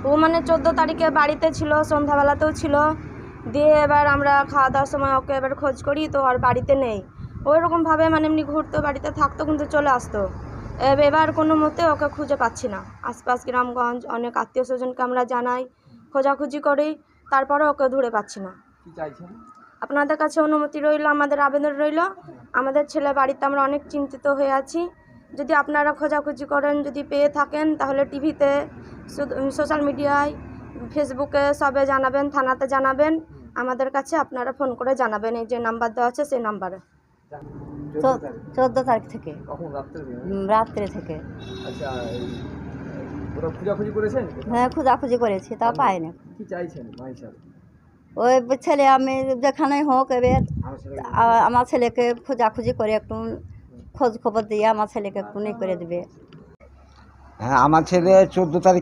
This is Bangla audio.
ও মানে 14 তারিখে বাড়িতে ছিল, সন্ধ্যাবেলাতেও ছিল। দিয়ে এবার আমরা খাওয়া দাওয়ার সময় ওকে এবার খোঁজ করি, তো আর বাড়িতে নেই। ওইরকমভাবে মানে এমনি ঘুরতো, বাড়িতে থাকতো কিন্তু চলে আসতো। এবার কোনো মতে ওকে খুঁজে পাচ্ছি না। আশপাশ গ্রামগঞ্জ অনেক আত্মীয় স্বজনকে আমরা জানাই, খোঁজাখুঁজি করি, তারপরে ওকে ধরে পাচ্ছি না। আপনাদের কাছে অনুমতি রইল, আমাদের আবেদন রইল। আমাদের ছেলে বাড়িতে আমরা অনেক চিন্তিত হয়ে আছি। যদি আপনারা খোঁজাখুঁজি করেন, যদি পেয়ে থাকেন, তাহলে টিভিতে, সোশ্যাল মিডিয়ায়, ফেসবুকে সবে জানাবেন, থানাতে জানাবেন। আমাদের কাছে আপনারা ফোন করে জানাবেন, এই যে নাম্বার দেওয়া আছে সেই নাম্বারে। 14 তারিখ থেকে, রাত্রে থেকে। আচ্ছা, ওরা খোঁজাখুঁজি করেছেন? হ্যাঁ, খোঁজাখুঁজি করেছি, তাও পাইনি। কি চাইছেন মা হিসাবে? ওই ছেলে, আমি যেখানেই হোক এবার আমার ছেলেকে খোঁজাখুঁজি করে একটু খোঁজ খবর দিয়ে আমার ছেলেকে একটু করে দেবে। হ্যাঁ, আমার ছেলে 14 তারিখ